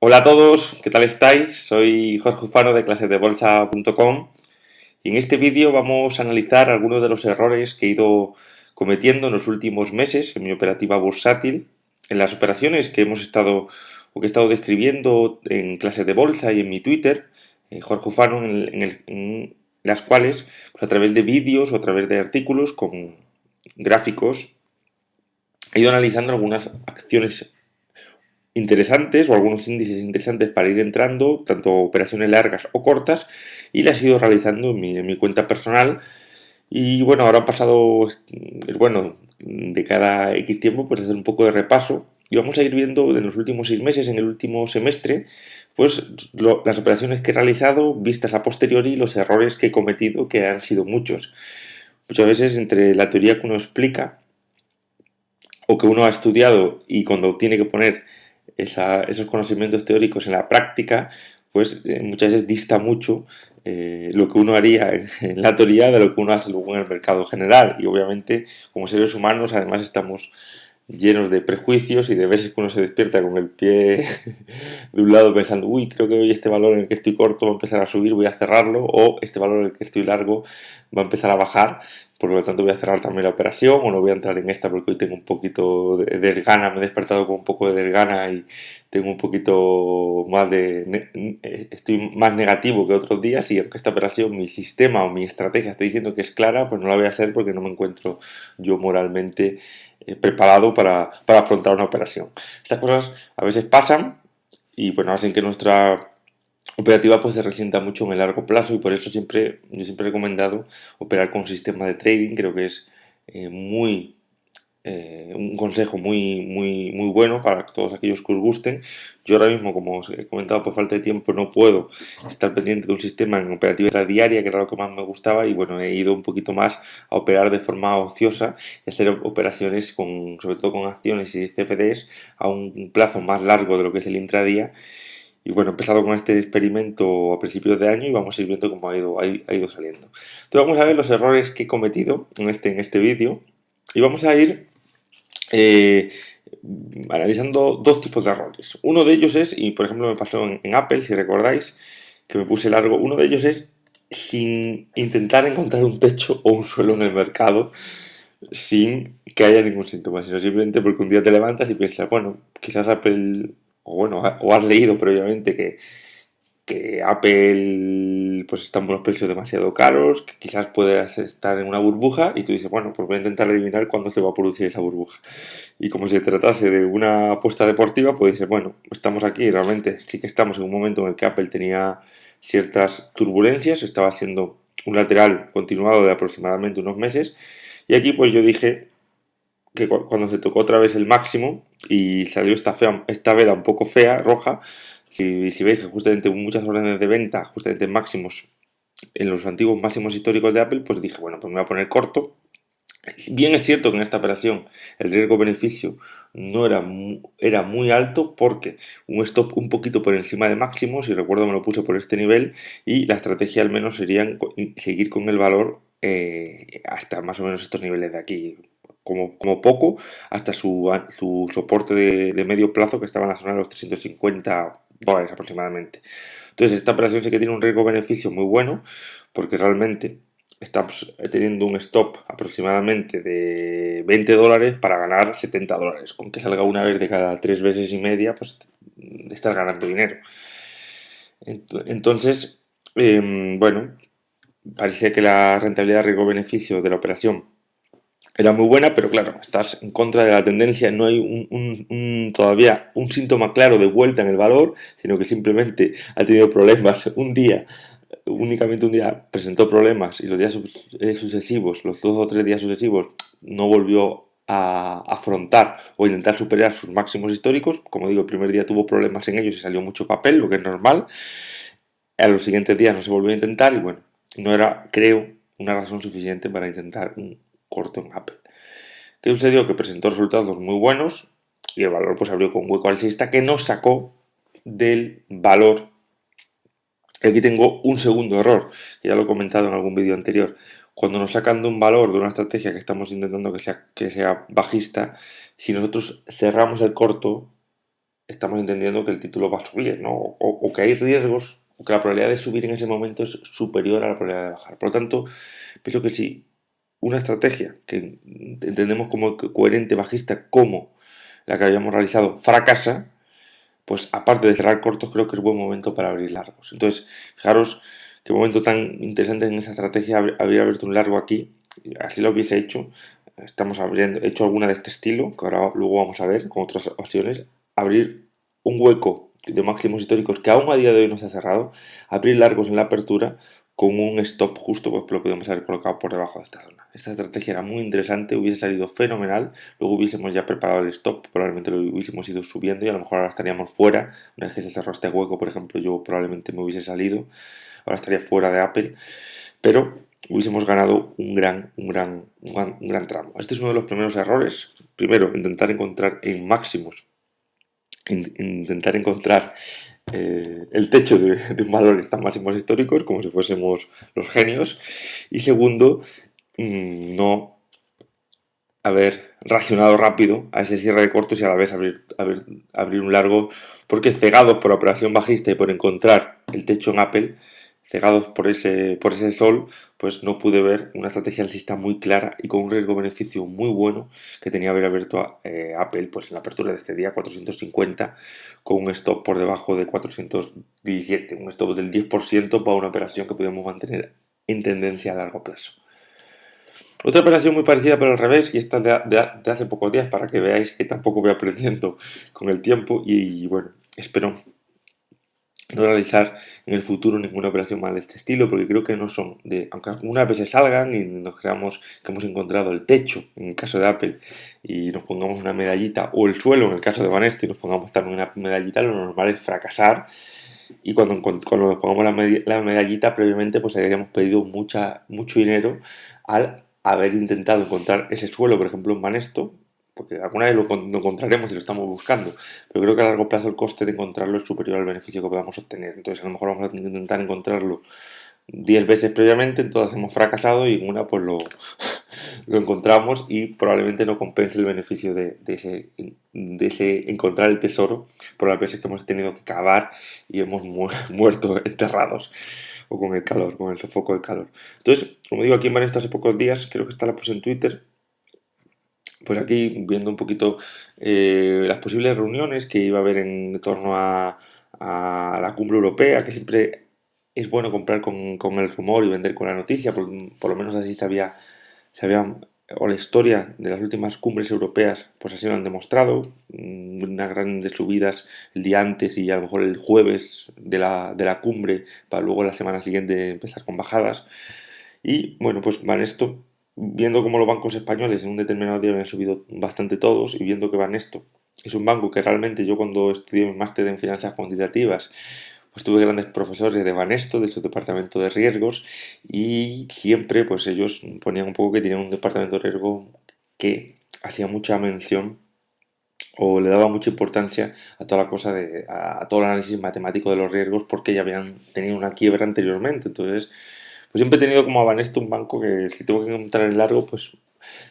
Hola a todos, ¿qué tal estáis? Soy Jorge Ufano de clasesdebolsa.com y en este vídeo vamos a analizar algunos de los errores que he ido cometiendo en los últimos meses en mi operativa bursátil, en las operaciones que hemos estado o que he estado describiendo en clases de bolsa y en mi Twitter, Jorge Ufano, en las cuales, pues a través de vídeos o a través de artículos con gráficos, he ido analizando algunas acciones interesantes o algunos índices interesantes para ir entrando, tanto operaciones largas o cortas, y las he ido realizando en mi cuenta personal. Y bueno, ahora ha pasado, es bueno, de cada X tiempo, pues hacer un poco de repaso. Y vamos a ir viendo en los últimos 6 meses, en el último semestre, pues las operaciones que he realizado, vistas a posteriori, y los errores que he cometido, que han sido muchos. Muchas veces entre la teoría que uno explica o que uno ha estudiado y cuando tiene que poner esos conocimientos teóricos en la práctica, pues muchas veces dista mucho lo que uno haría en la teoría de lo que uno hace luego en el mercado general. Y obviamente, como seres humanos, además estamos llenos de prejuicios y de veces que uno se despierta con el pie de un lado pensando, uy, creo que hoy este valor en el que estoy corto va a empezar a subir, voy a cerrarlo, o este valor en el que estoy largo va a empezar a bajar, por lo tanto voy a cerrar también la operación, o no voy a entrar en esta porque hoy tengo un poquito de desgana, me he despertado con un poco de desgana y tengo un poquito más estoy más negativo que otros días, y aunque esta operación, mi sistema o mi estrategia está diciendo que es clara, pues no la voy a hacer porque no me encuentro yo moralmente preparado para afrontar una operación. Estas cosas a veces pasan y bueno, hacen que nuestra operativa pues se resienta mucho en el largo plazo, y por eso yo siempre he recomendado operar con un sistema de trading. Creo que es muy un consejo muy bueno para todos aquellos que os gusten. Yo ahora mismo, como os he comentado, por falta de tiempo no puedo estar pendiente de un sistema en operativa diaria, que era lo que más me gustaba, y bueno, he ido un poquito más a operar de forma ociosa y hacer operaciones sobre todo con acciones y CFDs a un plazo más largo de lo que es el intradía. Y bueno, he empezado con este experimento a principios de año y vamos a ir viendo cómo ha ido saliendo. Entonces vamos a ver los errores que he cometido en este vídeo, y vamos a ir eh, analizando dos tipos de errores. Uno de ellos es, y por ejemplo me pasó en Apple, si recordáis, que me puse largo, uno de ellos es sin intentar encontrar un techo o un suelo en el mercado, sin que haya ningún síntoma, sino simplemente porque un día te levantas y piensas, bueno, quizás Apple, o bueno, o has leído previamente que Apple pues está en unos precios demasiado caros, que quizás puedas estar en una burbuja, y tú dices, bueno, pues voy a intentar adivinar cuándo se va a producir esa burbuja. Y como si se tratase de una apuesta deportiva, pues dices, bueno, estamos aquí, realmente sí que estamos en un momento en el que Apple tenía ciertas turbulencias, estaba haciendo un lateral continuado de aproximadamente unos meses, y aquí pues yo dije que cuando se tocó otra vez el máximo y salió esta vela un poco fea, roja, si veis que justamente muchas órdenes de venta, justamente máximos, en los antiguos máximos históricos de Apple, pues dije, bueno, pues me voy a poner corto. Bien es cierto que en esta operación el riesgo-beneficio no era muy alto, porque un stop un poquito por encima de máximo, si recuerdo me lo puse por este nivel, y la estrategia al menos sería seguir con el valor hasta más o menos estos niveles de aquí, como poco, hasta su soporte de medio plazo, que estaba en la zona de los $350 aproximadamente. Entonces esta operación sí que tiene un riesgo-beneficio muy bueno, porque realmente estamos teniendo un stop aproximadamente de $20 para ganar $70. Con que salga una vez de cada 3 veces y media, pues estás ganando dinero. Entonces, bueno, parecía que la rentabilidad riesgo-beneficio de la operación era muy buena, pero claro, estás en contra de la tendencia, no hay todavía un síntoma claro de vuelta en el valor, sino que simplemente ha tenido problemas un día, únicamente un día presentó problemas, y los días sucesivos, los 2 o 3 días sucesivos, no volvió a afrontar o intentar superar sus máximos históricos. Como digo, el primer día tuvo problemas en ellos y salió mucho papel, lo que es normal. A los siguientes días no se volvió a intentar, y bueno, no era, creo, una razón suficiente para intentar un corto en Apple. ¿Qué sucedió? Que presentó resultados muy buenos y el valor pues abrió con un hueco alcista que nos sacó del valor. Aquí tengo un segundo error, que ya lo he comentado en algún vídeo anterior. Cuando nos sacan de un valor, de una estrategia que estamos intentando que sea bajista, si nosotros cerramos el corto, estamos entendiendo que el título va a subir, ¿no? O que hay riesgos, o que la probabilidad de subir en ese momento es superior a la probabilidad de bajar. Por lo tanto, pienso que si una estrategia que entendemos como coherente bajista como la que habíamos realizado fracasa, pues aparte de cerrar cortos, creo que es buen momento para abrir largos. Entonces, fijaros qué momento tan interesante en esa estrategia habría abierto un largo aquí, así lo hubiese hecho. Estamos hecho alguna de este estilo, que ahora luego vamos a ver con otras opciones. Abrir un hueco de máximos históricos que aún a día de hoy no se ha cerrado, abrir largos en la apertura con un stop justo, pues lo podemos haber colocado por debajo de esta zona. Esta estrategia era muy interesante, hubiese salido fenomenal, luego hubiésemos ya preparado el stop, probablemente lo hubiésemos ido subiendo y a lo mejor ahora estaríamos fuera. Una vez que se cerró este hueco, por ejemplo, yo probablemente me hubiese salido, ahora estaría fuera de Apple, pero hubiésemos ganado un gran tramo. Este es uno de los primeros errores. Primero, intentar encontrar en máximos, intentar encontrar el techo de un valor en tan máximos históricos como si fuésemos los genios. Y segundo, no haber racionado rápido a ese cierre de cortos y a la vez abrir un largo, porque cegados por la operación bajista y por encontrar el techo en Apple, cegados por ese sol, pues no pude ver una estrategia alcista muy clara y con un riesgo-beneficio muy bueno que tenía haber abierto a Apple pues en la apertura de este día 450 con un stop por debajo de 417, un stop del 10% para una operación que podemos mantener en tendencia a largo plazo. Otra operación muy parecida pero al revés, y esta de hace pocos días para que veáis que tampoco voy aprendiendo con el tiempo y bueno, espero no realizar en el futuro ninguna operación más de este estilo porque creo que no son aunque algunas veces salgan y nos creamos que hemos encontrado el techo en el caso de Apple y nos pongamos una medallita o el suelo en el caso de Banesto y nos pongamos también una medallita, lo normal es fracasar y cuando nos pongamos la medallita previamente pues hayamos pedido mucho dinero al haber intentado encontrar ese suelo, por ejemplo en Banesto, porque alguna vez lo encontraremos y lo estamos buscando, pero creo que a largo plazo el coste de encontrarlo es superior al beneficio que podamos obtener. Entonces a lo mejor vamos a intentar encontrarlo 10 veces previamente, en todas hemos fracasado y en una pues lo encontramos y probablemente no compense el beneficio de ese encontrar el tesoro por las veces que hemos tenido que cavar y hemos muerto enterrados o con el calor, con el sofoco del calor. Entonces, como digo, aquí en Banesto hace pocos días, creo que la puse en Twitter, pues aquí viendo un poquito las posibles reuniones que iba a haber en torno a la cumbre europea, que siempre es bueno comprar con el rumor y vender con la noticia, por lo menos así sabía, o la historia de las últimas cumbres europeas, pues así lo han demostrado, unas grandes subidas el día antes y a lo mejor el jueves de la cumbre para luego la semana siguiente empezar con bajadas. Y bueno, pues Banesto, viendo cómo los bancos españoles en un determinado día habían subido bastante todos y viendo que Banesto es un banco que realmente yo cuando estudié mi máster en finanzas cuantitativas, pues tuve grandes profesores de Banesto, de su departamento de riesgos y siempre pues ellos ponían un poco que tenían un departamento de riesgo que hacía mucha mención o le daba mucha importancia a toda la cosa a todo el análisis matemático de los riesgos porque ya habían tenido una quiebra anteriormente. Entonces, pues siempre he tenido como a Banesto un banco que si tengo que entrar en largo, pues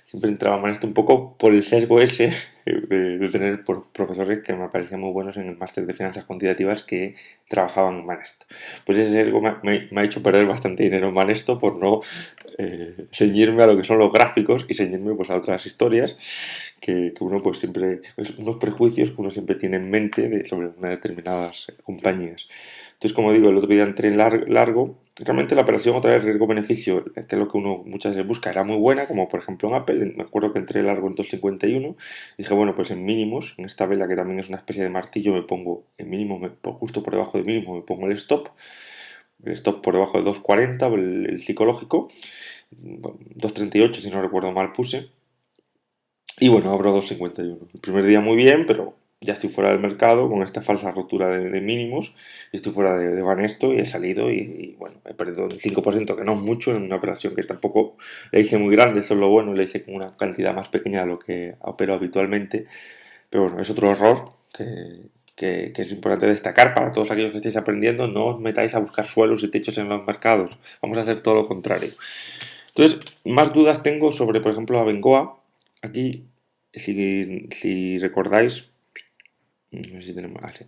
siempre entraba a Banesto un poco por el sesgo ese de tener profesores que me parecían muy buenos en el máster de finanzas cuantitativas que trabajaban en Banesto. Pues ese sesgo me ha hecho perder bastante dinero en Banesto por no ceñirme a lo que son los gráficos y ceñirme pues a otras historias que uno pues siempre, unos prejuicios que uno siempre tiene en mente sobre unas determinadas compañías. Entonces, como digo, el otro día entré en largo. Realmente la operación otra vez riesgo-beneficio, que es lo que uno muchas veces busca, era muy buena, como por ejemplo en Apple. Me acuerdo que entré largo en 2.51 y dije, bueno, pues en mínimos, en esta vela que también es una especie de martillo, me pongo en mínimo, justo por debajo de mínimo me pongo el stop por debajo de 2.40, el psicológico, 2.38 si no recuerdo mal puse. Y bueno, abro 2.51. El primer día muy bien, pero ya estoy fuera del mercado con esta falsa rotura de mínimos. Estoy fuera de Banesto y he salido bueno, he perdido el 5%, que no es mucho, en una operación que tampoco le hice muy grande, eso es lo bueno, le hice con una cantidad más pequeña de lo que opero habitualmente. Pero bueno, es otro error que es importante destacar para todos aquellos que estéis aprendiendo. No os metáis a buscar suelos y techos en los mercados. Vamos a hacer todo lo contrario. Entonces, más dudas tengo sobre, por ejemplo, Abengoa. Aquí, si recordáis, No sé si tenemos... Ah, sí.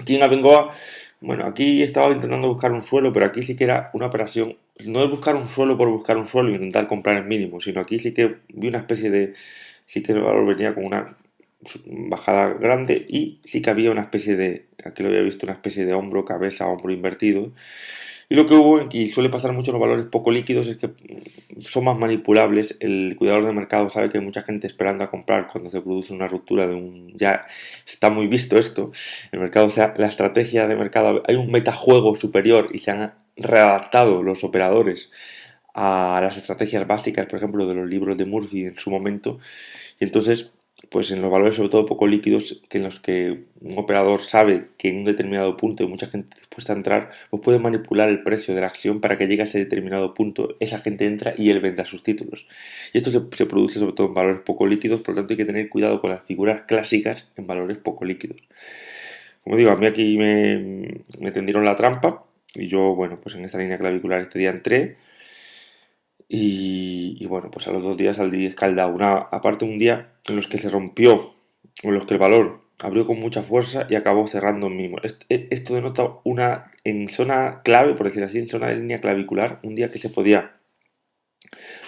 Aquí en Abengoa, bueno, aquí estaba intentando buscar un suelo, pero aquí sí que era una operación, no es buscar un suelo por buscar un suelo e intentar comprar el mínimo, sino aquí sí que vi una especie de, sí que el valor venía con una bajada grande y sí que había una especie de, aquí lo había visto, una especie de hombro, cabeza, hombro invertido. Y lo que hubo, y suele pasar mucho en los valores poco líquidos, es que son más manipulables. El cuidador de mercado sabe que hay mucha gente esperando a comprar cuando se produce una ruptura de un... Ya está muy visto esto. El mercado, o sea, la estrategia de mercado, hay un metajuego superior y se han readaptado los operadores a las estrategias básicas, por ejemplo, de los libros de Murphy en su momento. Y entonces, pues en los valores sobre todo poco líquidos, que en los que un operador sabe que en un determinado punto hay mucha gente dispuesta a entrar, pues puede manipular el precio de la acción para que llegue a ese determinado punto, esa gente entra y él venda sus títulos. Y esto se produce sobre todo en valores poco líquidos, por lo tanto hay que tener cuidado con las figuras clásicas en valores poco líquidos. Como digo, a mí aquí me tendieron la trampa y yo, bueno, pues en esta línea clavicular este día entré y bueno, pues a los 2 días salí escaldado. Aparte un día en los que se rompió, en los que el valor abrió con mucha fuerza y acabó cerrando en mínimo. Esto denota en zona clave, por decir así, en zona de línea clavicular, un día que se podía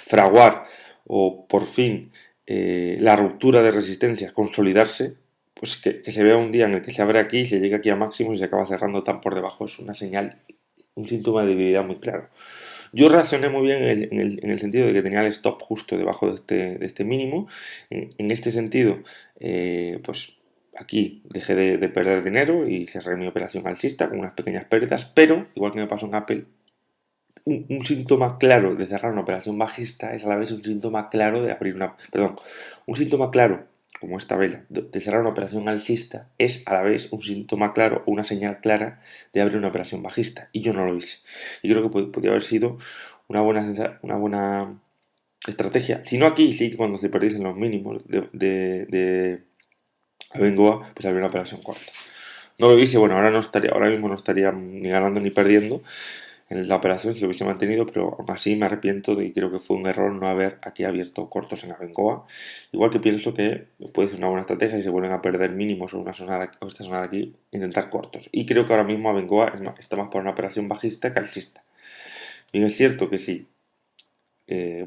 fraguar o por fin la ruptura de resistencias consolidarse, pues que se vea un día en el que se abre aquí, se llega aquí a máximo y se acaba cerrando tan por debajo, es una señal, un síntoma de debilidad muy claro. Yo reaccioné muy bien en el sentido de que tenía el stop justo debajo de este mínimo. En este sentido, pues aquí dejé de perder dinero y cerré mi operación alcista con unas pequeñas pérdidas, pero igual que me pasó en Apple, un síntoma claro de cerrar una operación bajista es a la vez un síntoma claro de abrir una... Perdón, un síntoma claro, como esta vela, de cerrar una operación alcista es a la vez un síntoma claro o una señal clara de abrir una operación bajista. Y yo no lo hice. Y creo que podría haber sido una buena estrategia. Si no aquí, sí que cuando se perdiesen los mínimos de Abengoa, pues abrir una operación corta. No lo hice, bueno, ahora mismo no estaría ni ganando ni perdiendo en la operación si lo hubiese mantenido, pero aún así me arrepiento y creo que fue un error no haber aquí abierto cortos en Abengoa. Igual que pienso que puede ser una buena estrategia y se vuelven a perder mínimos o esta zona de aquí, intentar cortos. Y creo que ahora mismo Abengoa está más para una operación bajista que alcista. Bien es cierto que sí,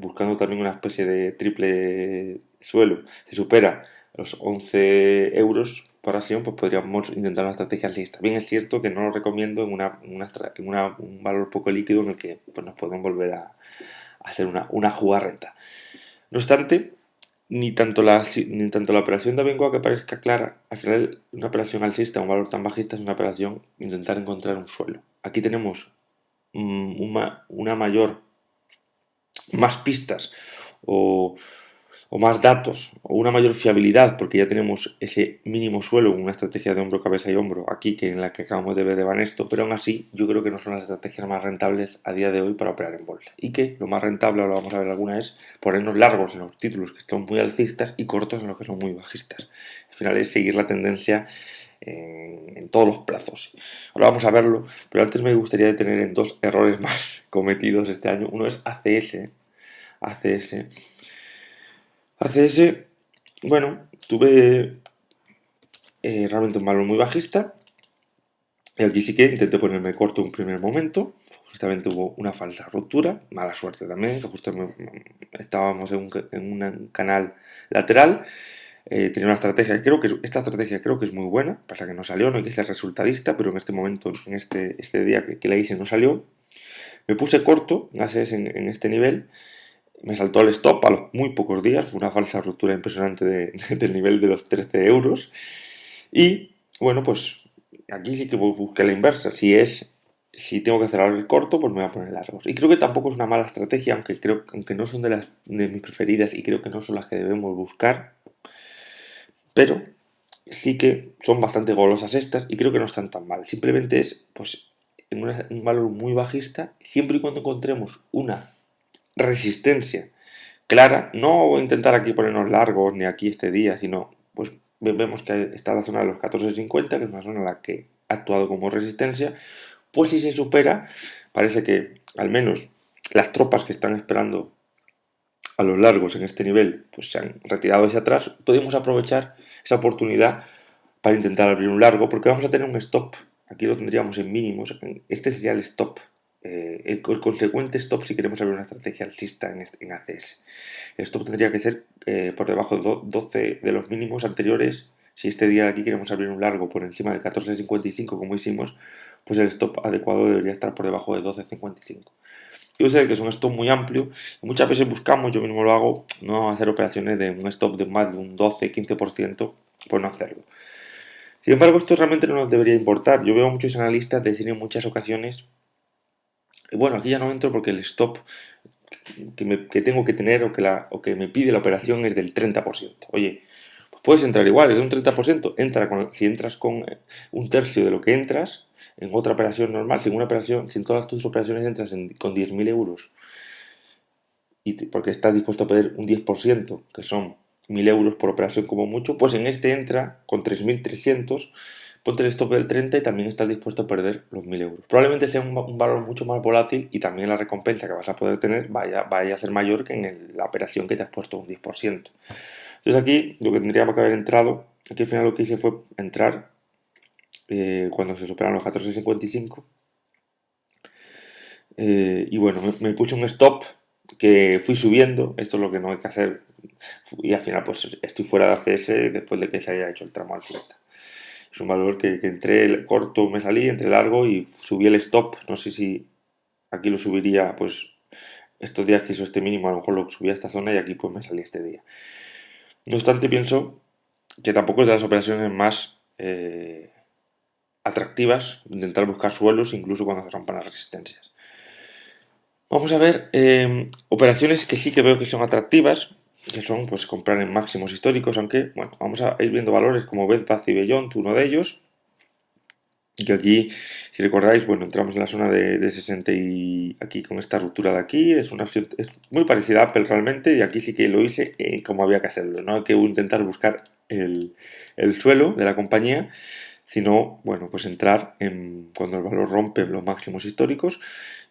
buscando también una especie de triple suelo, se supera los 11 euros por acción, pues podríamos intentar una estrategia alcista. Bien es cierto que no lo recomiendo en un valor poco líquido en el que pues, nos podemos volver a hacer una jugarreta. No obstante, ni tanto la operación de Abengoa que parezca clara, al final una operación alcista, un valor tan bajista, es una operación intentar encontrar un suelo. Aquí tenemos una mayor más pistas o, o, más datos o una mayor fiabilidad porque ya tenemos ese mínimo suelo en una estrategia de hombro, cabeza y hombro aquí que en la que acabamos de ver de Banesto, pero aún así yo creo que no son las estrategias más rentables a día de hoy para operar en bolsa y que lo más rentable, ahora vamos a ver alguna, es ponernos largos en los títulos que son muy alcistas y cortos en los que son muy bajistas. Al final es seguir la tendencia en todos los plazos. Ahora vamos a verlo, pero antes me gustaría detener en 2 errores más cometidos este año. Uno es ACS. ACS. ACS, bueno, tuve realmente un valor muy bajista. Y aquí sí que intenté ponerme corto en un primer momento. Justamente hubo una falsa ruptura, mala suerte también, que justo estábamos en un canal lateral. Tenía una estrategia, esta estrategia creo que es muy buena, pasa que no salió, no hay que ser resultadista, pero en este momento, en este día que la hice no salió. Me puse corto, ACS en este nivel, me saltó el stop a los muy pocos días, fue una falsa ruptura impresionante del nivel de los 13 euros. Y bueno, pues aquí sí que busqué la inversa, si tengo que cerrar el corto, pues me voy a poner largos. Y creo que tampoco es una mala estrategia, aunque no son de mis preferidas y creo que no son las que debemos buscar, pero sí que son bastante golosas estas y creo que no están tan mal. Simplemente es, pues, en un valor muy bajista, siempre y cuando encontremos una resistencia clara, no intentar aquí ponernos largos ni aquí este día, sino pues vemos que está la zona de los 14.50, que es una zona en la que ha actuado como resistencia, pues si se supera, parece que al menos las tropas que están esperando a los largos en este nivel pues se han retirado hacia atrás, podemos aprovechar esa oportunidad para intentar abrir un largo, porque vamos a tener un stop. Aquí lo tendríamos en mínimos. Este sería el stop. El consecuente stop si queremos abrir una estrategia alcista en ACS. El stop tendría que ser por debajo de 12 de los mínimos anteriores. Si este día de aquí queremos abrir un largo por encima de 14.55 como hicimos, pues el stop adecuado debería estar por debajo de 12.55. Yo sé que es un stop muy amplio y muchas veces buscamos, yo mismo lo hago, no hacer operaciones de un stop de más de un 12-15%, pues no hacerlo. Sin embargo, esto realmente no nos debería importar. Yo veo a muchos analistas decir en muchas ocasiones, bueno, aquí ya no entro porque el stop que tengo que tener o que me pide la operación es del 30%. Oye, pues puedes entrar igual, es de un 30%. Si entras con un tercio de lo que entras en otra operación normal, si en todas tus operaciones entras con 10.000 euros porque estás dispuesto a perder un 10%, que son 1.000 euros por operación como mucho, pues en este entra con 3.300, ponte el stop del 30 y también estás dispuesto a perder los 1.000 euros. Probablemente sea un valor mucho más volátil y también la recompensa que vas a poder tener vaya a ser mayor que en la operación que te has puesto un 10%. Entonces aquí lo que tendríamos que haber entrado, aquí al final lo que hice fue entrar cuando se superan los 14.55 y bueno, me puse un stop que fui subiendo, esto es lo que no hay que hacer, y al final pues estoy fuera de ACS después de que se haya hecho el tramo alcista. Es un valor que entré corto, me salí, entré largo y subí el stop, no sé si aquí lo subiría pues estos días que hizo este mínimo, a lo mejor lo subí a esta zona y aquí pues me salí este día. No obstante, pienso que tampoco es de las operaciones más atractivas intentar buscar suelos incluso cuando se rompan las resistencias. Vamos a ver operaciones que sí que veo que son atractivas, que son pues comprar en máximos históricos, aunque bueno, vamos a ir viendo valores como Bed Bath y Beyond, uno de ellos, y que aquí, si recordáis, bueno, entramos en la zona de 60 y aquí con esta ruptura de aquí, es muy parecida a Apple realmente, y aquí sí que lo hice como había que hacerlo, no hay que intentar buscar el suelo de la compañía, sino, bueno, pues entrar cuando el valor rompe los máximos históricos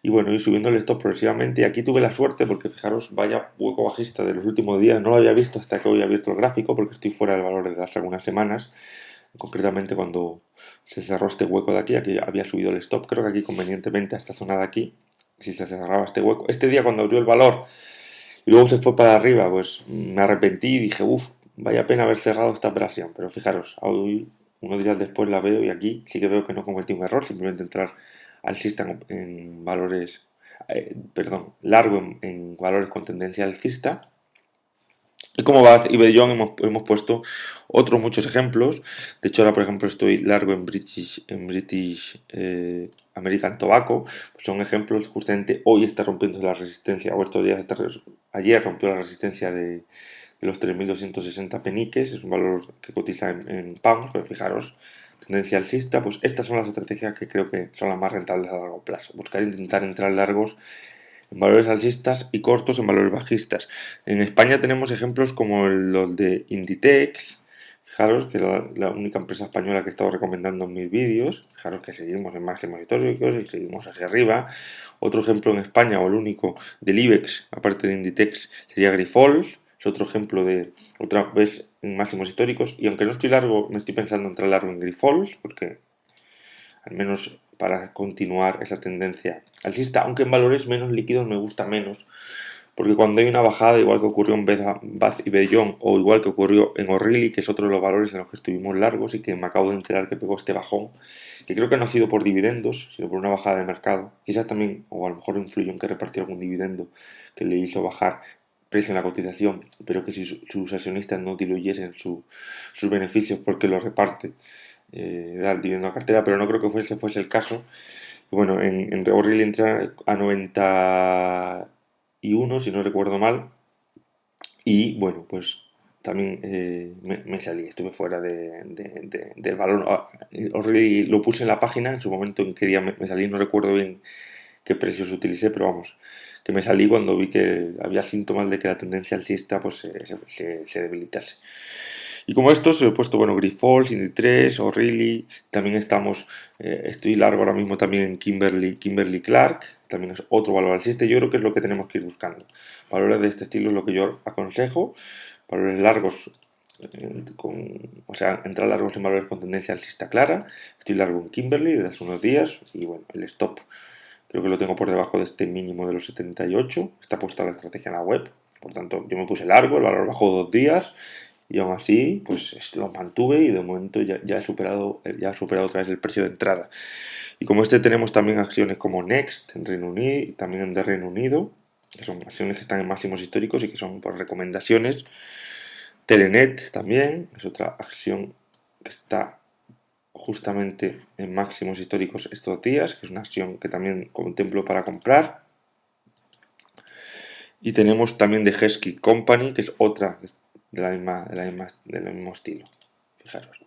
y bueno, ir subiendo el stop progresivamente. Y aquí tuve la suerte porque fijaros, vaya hueco bajista de los últimos días, no lo había visto hasta que hoy he abierto el gráfico porque estoy fuera del valor desde hace algunas semanas, concretamente cuando se cerró este hueco de aquí había subido el stop, creo que aquí convenientemente a esta zona de aquí, si se cerraba este hueco. Este día cuando abrió el valor y luego se fue para arriba, pues me arrepentí y dije, uff, vaya pena haber cerrado esta operación, pero fijaros, hoy unos días después la veo y aquí sí que veo que no cometí un error, simplemente entrar alcista en valores, largo en valores con tendencia alcista. Y como Bath y Bellón hemos puesto otros muchos ejemplos. De hecho, ahora, por ejemplo, estoy largo en British American Tobacco. Pues son ejemplos, justamente hoy está rompiendo la resistencia, o estos días, ayer rompió la resistencia de los 3.260 peniques. Es un valor que cotiza en pounds, pero fijaros, tendencia alcista. Pues estas son las estrategias que creo que son las más rentables a largo plazo. Intentar entrar largos en valores alcistas y cortos en valores bajistas. En España tenemos ejemplos como los de Inditex, fijaros que es la única empresa española que he estado recomendando en mis vídeos, fijaros que seguimos en máximos históricos y seguimos hacia arriba. Otro ejemplo en España, o el único, del IBEX, aparte de Inditex, sería Grifols, es otro ejemplo de otra vez en máximos históricos, y aunque no estoy largo, me estoy pensando entrar largo en Grifols, porque al menos para continuar esa tendencia alcista, aunque en valores menos líquidos me gusta menos, porque cuando hay una bajada, igual que ocurrió en Bath y Beyond, o igual que ocurrió en O'Reilly, que es otro de los valores en los que estuvimos largos y que me acabo de enterar que pegó este bajón, que creo que no ha sido por dividendos, sino por una bajada de mercado, quizás también, o a lo mejor influyó en que repartió algún dividendo que le hizo bajar precio en la cotización, pero que si sus accionistas no diluyesen sus beneficios porque los reparte, dar dividendo a cartera, pero no creo que fuese el caso. Y bueno, en O'Reilly entra a 91, si no recuerdo mal, y bueno, pues también me salí, estuve fuera del valor. O'Reilly lo puse en la página, en su momento en qué día me salí, no recuerdo bien qué precios utilicé, pero vamos, que me salí cuando vi que había síntomas de que la tendencia alcista pues se debilitase. Y como estos he puesto, bueno, Grifols, Inditex, O'Reilly, también estoy largo ahora mismo también en Kimberly Clark, también es otro valor alcista. Yo creo que es lo que tenemos que ir buscando. Valores de este estilo es lo que yo aconsejo, valores largos o sea, entrar largos en valores con tendencia alcista clara. Estoy largo en Kimberly desde hace unos días y bueno, el stop creo que lo tengo por debajo de este mínimo de los 78. Está puesta la estrategia en la web. Por tanto, yo me puse largo, el valor bajó 2 días y aún así, pues lo mantuve y de momento ya he superado otra vez el precio de entrada. Y como este tenemos también acciones como Next en Reino Unido, también de Reino Unido, que son acciones que están en máximos históricos y que son por recomendaciones. Telenet también es otra acción que está justamente en máximos históricos estos días, que es una acción que también contemplo para comprar. Y tenemos también de Heskey Company, que es otra del mismo estilo. Fijaros.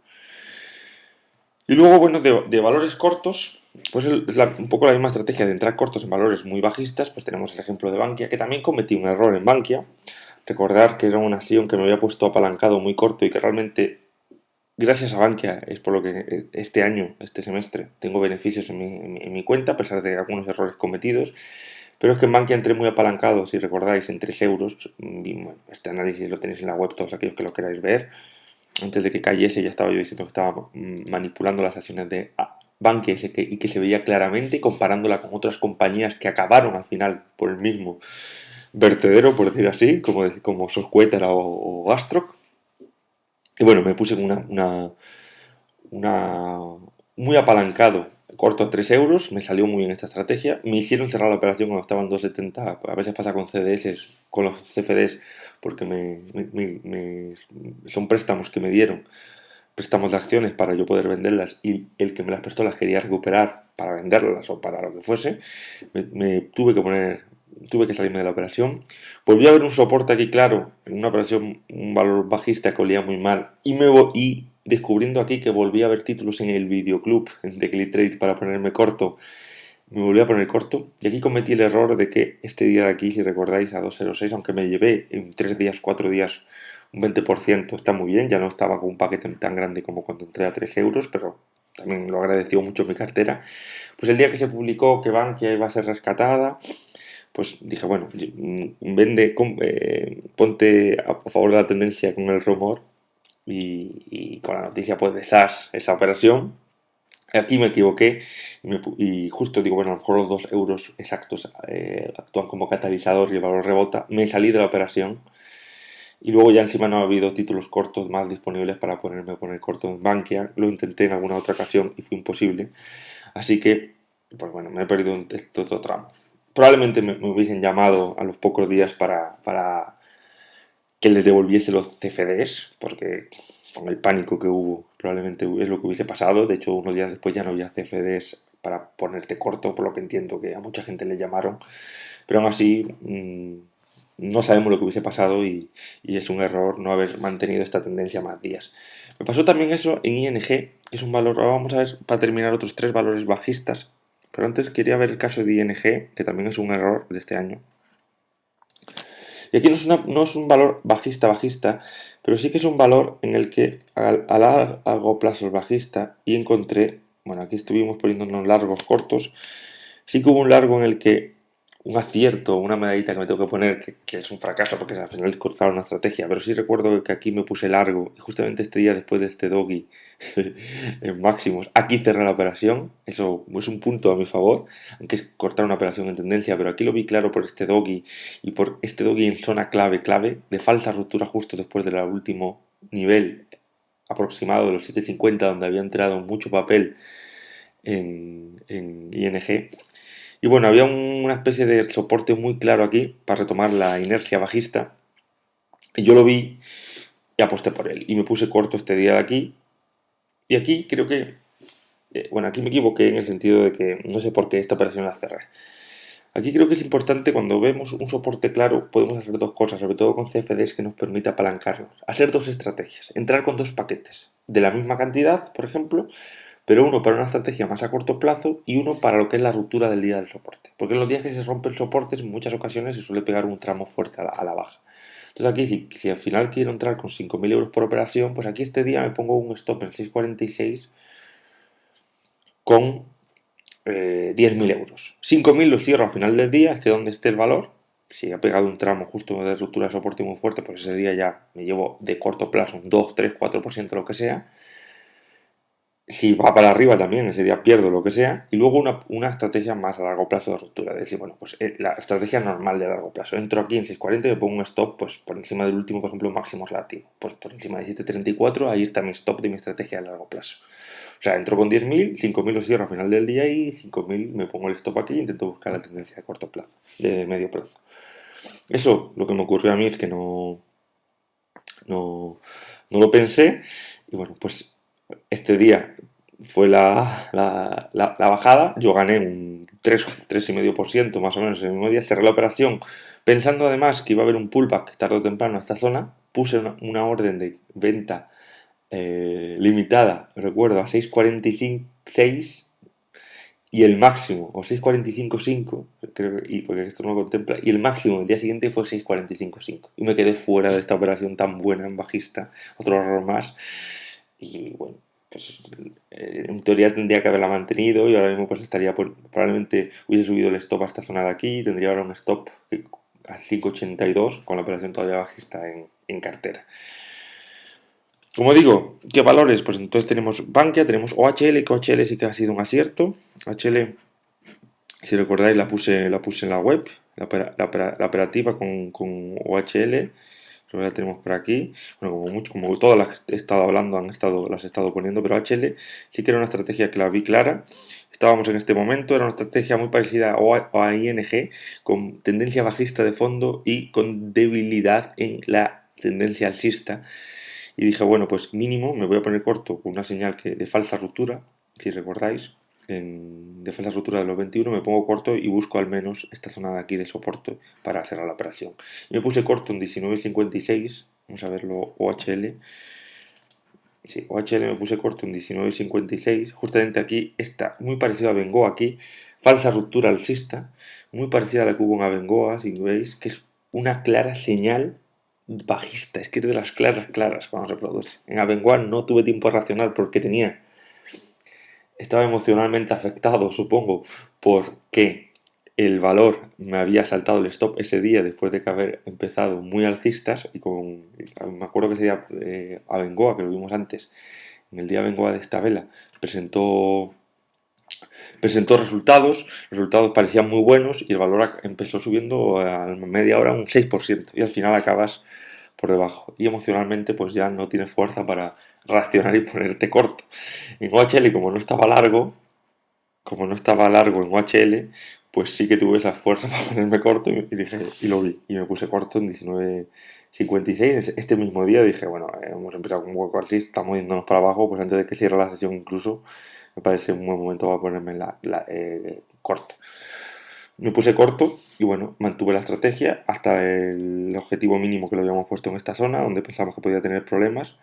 Y luego, bueno, de valores cortos, pues es un poco la misma estrategia de entrar cortos en valores muy bajistas. Pues tenemos el ejemplo de Bankia, que también cometí un error en Bankia. Recordar que era una acción que me había puesto apalancado muy corto y que realmente, gracias a Bankia, es por lo que este año, este semestre, tengo beneficios en mi cuenta, a pesar de algunos errores cometidos. Pero es que en Bankia entré muy apalancado, si recordáis, en 3 euros. Y bueno, este análisis lo tenéis en la web, todos aquellos que lo queráis ver. Antes de que cayese ya estaba yo diciendo que estaba manipulando las acciones de Bankia y que se veía claramente comparándola con otras compañías que acabaron al final por el mismo vertedero, por decir así, como Soscuétara o Astroc. Y bueno, me puse una muy apalancado, corto a 3 euros, me salió muy bien esta estrategia. Me hicieron cerrar la operación cuando estaban 2,70, a veces pasa con CDS, con los CFDs, porque son préstamos que me dieron, préstamos de acciones para yo poder venderlas y el que me las prestó las quería recuperar para venderlas o para lo que fuese. Tuve que salirme de la operación. Volví a ver un soporte aquí claro, en una operación, un valor bajista que olía muy mal y descubriendo aquí que volví a ver títulos en el videoclub de ClickTrade para ponerme corto, me volví a poner corto y aquí cometí el error de que este día de aquí, si recordáis, a 2,06, aunque me llevé en 3 días, 4 días un 20%, está muy bien, ya no estaba con un paquete tan grande como cuando entré a 3 euros, pero también lo agradeció mucho mi cartera. Pues el día que se publicó que Bankia iba a ser rescatada, pues dije, bueno, ponte a favor de la tendencia con el rumor y con la noticia pues de ZAS esa operación. Aquí me equivoqué y justo digo, bueno, a lo mejor los 2 euros exactos actúan como catalizador y el valor rebota. Me salí de la operación y luego ya encima no ha habido títulos cortos más disponibles para ponerme a poner corto en Bankia. Lo intenté en alguna otra ocasión y fue imposible. Así que, pues bueno, me he perdido otro tramo. Probablemente me hubiesen llamado a los pocos días para que les devolviese los CFDs, porque con el pánico que hubo, probablemente es lo que hubiese pasado. De hecho, unos días después ya no había CFDs para ponerte corto, por lo que entiendo que a mucha gente le llamaron. Pero aún así, no sabemos lo que hubiese pasado y es un error no haber mantenido esta tendencia más días. Me pasó también eso en ING, que es un valor. Ahora vamos a ver para terminar otros 3 valores bajistas. Pero antes quería ver el caso de ING, que también es un error de este año. Y aquí no es un valor bajista, pero sí que es un valor en el que a largo plazo es bajista y encontré, bueno, aquí estuvimos poniéndonos largos, cortos, sí que hubo un largo en el que un acierto, una medallita que me tengo que poner, que es un fracaso porque al final cortaron una estrategia, pero sí recuerdo que aquí me puse largo y justamente este día después de este doggy en máximos, aquí cerré la operación, eso es un punto a mi favor, aunque es cortar una operación en tendencia, pero aquí lo vi claro por este doggy y por este doggy en zona clave, de falsa ruptura justo después del último nivel aproximado de los 7,50 donde había entrado mucho papel en ING. Y bueno, había una especie de soporte muy claro aquí para retomar la inercia bajista. Y yo lo vi y aposté por él. Y me puse corto este día de aquí. Y aquí creo que, bueno, aquí me equivoqué en el sentido de que no sé por qué esta operación la cerré. Aquí creo que es importante cuando vemos un soporte claro, podemos hacer dos cosas, sobre todo con CFDs que nos permite apalancarnos. Hacer dos estrategias. Entrar con dos paquetes de la misma cantidad, por ejemplo, pero uno para una estrategia más a corto plazo y uno para lo que es la ruptura del día del soporte. Porque en los días que se rompe el soporte, en muchas ocasiones se suele pegar un tramo fuerte a la baja. Entonces aquí, si al final quiero entrar con 5.000 euros por operación, pues aquí este día me pongo un stop en 6,46 con 10.000 euros. 5.000 los cierro al final del día, esté donde esté el valor, si ha pegado un tramo justo de ruptura de soporte muy fuerte, pues ese día ya me llevo de corto plazo un 2, 3, 4%, lo que sea. Si va para arriba también, ese día pierdo lo que sea. Y luego una estrategia más a largo plazo de ruptura. Es decir, bueno, pues la estrategia normal de largo plazo. Entro aquí en 6.40 y me pongo un stop pues por encima del último, por ejemplo, máximo relativo. Pues por encima de 7.34, ahí está mi stop de mi estrategia de largo plazo. O sea, entro con 10.000, 5.000 los cierro a final del día y 5.000 me pongo el stop aquí e intento buscar la tendencia de corto plazo, de medio plazo. Eso, lo que me ocurrió a mí es que no, no lo pensé y bueno, pues este día fue la bajada, yo gané un 3,5% más o menos en el mismo día, cerré la operación pensando además que iba a haber un pullback tarde o temprano a esta zona, puse una orden de venta limitada, recuerdo, a 6.46 y el máximo, o 6.45.5, creo, y porque esto no lo contempla, y el máximo el día siguiente fue 6.45.5. Y me quedé fuera de esta operación tan buena en bajista, otro error más. Y bueno, pues en teoría tendría que haberla mantenido y ahora mismo pues estaría, probablemente hubiese subido el stop a esta zona de aquí, tendría ahora un stop a 5.82 con la operación todavía bajista en cartera. Como digo, ¿qué valores? Pues entonces tenemos Bankia, tenemos OHL, que OHL sí que ha sido un acierto. OHL, si recordáis, la puse en la web, la operativa con OHL. La tenemos por aquí. Bueno, como todas las que he estado hablando las he estado poniendo, pero OHL sí que era una estrategia que la vi clara. Estábamos en este momento, era una estrategia muy parecida a ING, con tendencia bajista de fondo y con debilidad en la tendencia alcista. Y dije, bueno, pues mínimo me voy a poner corto con una señal de falsa ruptura, si recordáis, de falsa ruptura de los 21, me pongo corto y busco al menos esta zona de aquí de soporte para cerrar la operación. Y me puse corto en 19.56, vamos a verlo, OHL. Sí, OHL me puse corto en 19.56, justamente aquí está muy parecido a Bengoa aquí, falsa ruptura alcista, muy parecida a la que hubo en Abengoa, si veis, que es una clara señal bajista, es que es de las claras cuando se produce. En Abengoa no tuve tiempo a racionar porque estaba emocionalmente afectado, supongo, porque el valor me había saltado el stop ese día después de que haber empezado muy alcistas me acuerdo que ese día Abengoa, que lo vimos antes, en el día Abengoa de esta vela, presentó resultados parecían muy buenos y el valor empezó subiendo a media hora un 6% y al final acabas por debajo y emocionalmente pues ya no tienes fuerza para reaccionar y ponerte corto. En OHL como no estaba largo en OHL, pues sí que tuve esa fuerza para ponerme corto y lo vi y me puse corto en 19.56. Este mismo día dije, bueno, hemos empezado con un hueco así, estamos yéndonos para abajo, pues antes de que cierre la sesión incluso me parece un buen momento para ponerme corto. Me puse corto y bueno, mantuve la estrategia hasta el objetivo mínimo que lo habíamos puesto en esta zona, donde pensamos que podía tener problemas.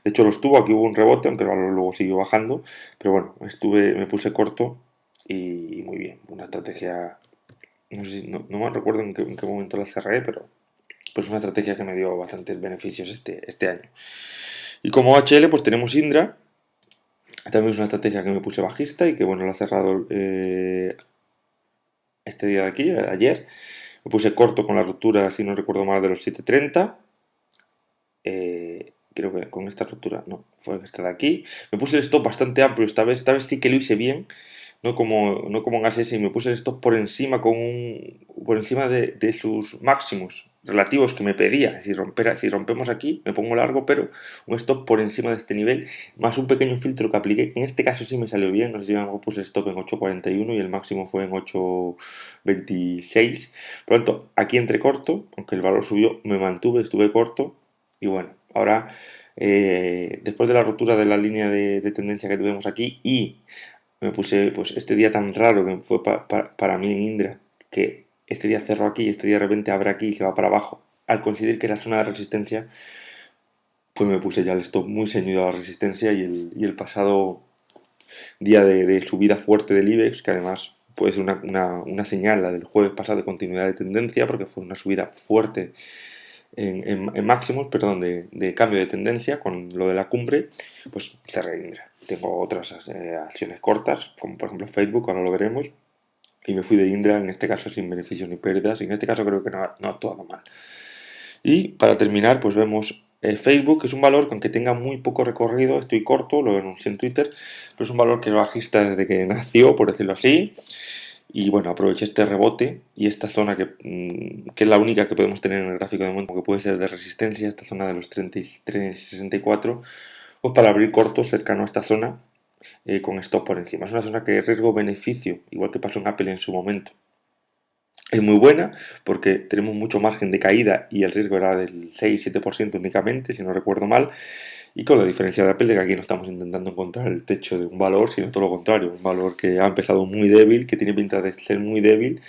De hecho, los tuvo, aquí hubo un rebote, aunque el valor luego siguió bajando, pero bueno, me puse corto y muy bien. Una estrategia, no me recuerdo en qué momento la cerré, pero pues una estrategia que me dio bastantes beneficios este año. Y como HL, pues tenemos Indra, también es una estrategia que me puse bajista y que bueno, la ha cerrado este día de aquí, ayer. Me puse corto con la ruptura, si no recuerdo mal, de los 7.30. Creo que con esta ruptura, no, fue esta de aquí. Me puse el stop bastante amplio esta vez sí que lo hice bien, no como en ASS, y me puse el stop por encima, por encima de sus máximos relativos que me pedía. Si rompemos aquí, me pongo largo, pero un stop por encima de este nivel, más un pequeño filtro que apliqué, que en este caso sí me salió bien. No sé si me puse stop en 8.41 y el máximo fue en 8.26. Por lo tanto, aquí entré corto, aunque el valor subió, me mantuve, estuve corto. Y bueno, ahora, después de la ruptura de la línea de tendencia que tuvimos aquí y me puse pues este día tan raro que fue para mí en Indra, que este día cerró aquí y este día de repente abre aquí y se va para abajo, al coincidir que era zona de resistencia, pues me puse ya el stop muy ceñido a la resistencia y el pasado día de subida fuerte del IBEX, que además puede ser una señal, la del jueves pasado, de continuidad de tendencia, porque fue una subida fuerte en máximos, perdón, de cambio de tendencia con lo de la cumbre, pues cerré Indra. Tengo otras acciones cortas, como por ejemplo Facebook, ahora lo veremos, y me fui de Indra, en este caso sin beneficios ni pérdidas, y en este caso creo que no ha actuado mal. Y para terminar, pues vemos Facebook, que es un valor que aunque tenga muy poco recorrido, estoy corto, lo anuncié en Twitter, pero es un valor que es bajista desde que nació, por decirlo así, y bueno, aproveché este rebote y esta zona que es la única que podemos tener en el gráfico de momento, que puede ser de resistencia, esta zona de los 33,64, pues para abrir cortos cercano a esta zona con stop por encima. Es una zona que riesgo-beneficio, igual que pasó en Apple en su momento. Es muy buena porque tenemos mucho margen de caída y el riesgo era del 6-7% únicamente, si no recuerdo mal, y con la diferencia de Apple de que aquí no estamos intentando encontrar el techo de un valor, sino todo lo contrario, un valor que ha empezado muy débil, que tiene pinta de ser muy débil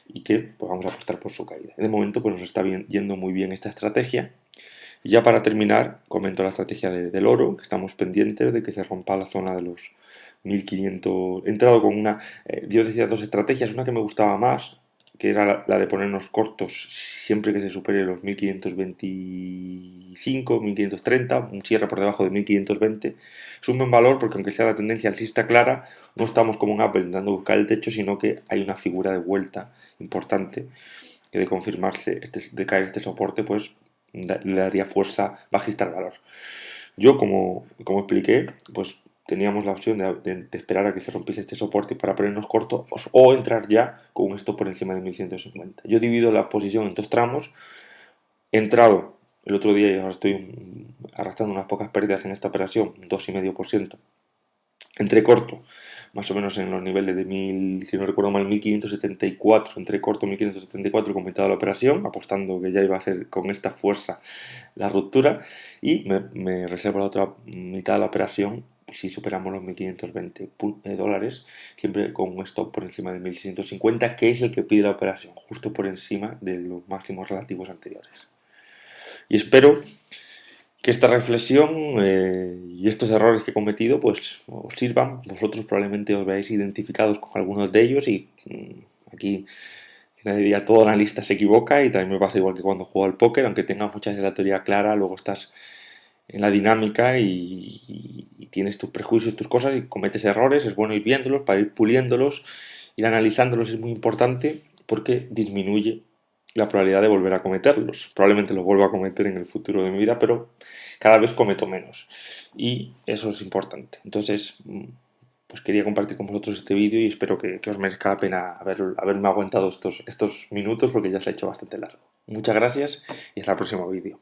y que pues, vamos a apostar por su caída. De momento pues nos está yendo muy bien esta estrategia. Y ya para terminar, comento la estrategia del oro, que estamos pendientes de que se rompa la zona de los 1500. He entrado con una, yo decía dos estrategias, una que me gustaba más, que era la de ponernos cortos siempre que se supere los 1525, 1530, un cierre por debajo de 1520. Es un buen valor porque aunque sea la tendencia alcista clara, no estamos como en Apple intentando buscar el techo, sino que hay una figura de vuelta importante que de confirmarse, de caer este soporte, pues le daría fuerza bajista al valor. Yo, como expliqué, pues teníamos la opción de esperar a que se rompiese este soporte para ponernos cortos o entrar ya con un stop por encima de 1150. Yo divido la posición en dos tramos. He entrado el otro día y ahora estoy arrastrando unas pocas pérdidas en esta operación, un 2,5%. Entré corto, más o menos en los niveles de 1000, si no recuerdo mal, 1574, entré corto 1574 completado la operación, apostando que ya iba a ser con esta fuerza la ruptura y me reservo la otra mitad de la operación si superamos los 1520 dólares, siempre con un stop por encima de 1650, que es el que pide la operación, justo por encima de los máximos relativos anteriores. Y espero que esta reflexión y estos errores que he cometido pues os sirvan. Vosotros probablemente os veáis identificados con algunos de ellos y aquí nadie diría todo analista se equivoca y también me pasa igual que cuando juego al póker, aunque tengas mucha de la teoría clara, luego estás en la dinámica y tienes tus prejuicios, tus cosas y cometes errores, es bueno ir viéndolos para ir puliéndolos, ir analizándolos es muy importante porque disminuye la probabilidad de volver a cometerlos. Probablemente los vuelva a cometer en el futuro de mi vida, pero cada vez cometo menos. Y eso es importante. Entonces, pues quería compartir con vosotros este vídeo y espero que os merezca la pena haberme aguantado estos minutos porque ya se ha hecho bastante largo. Muchas gracias y hasta el próximo vídeo.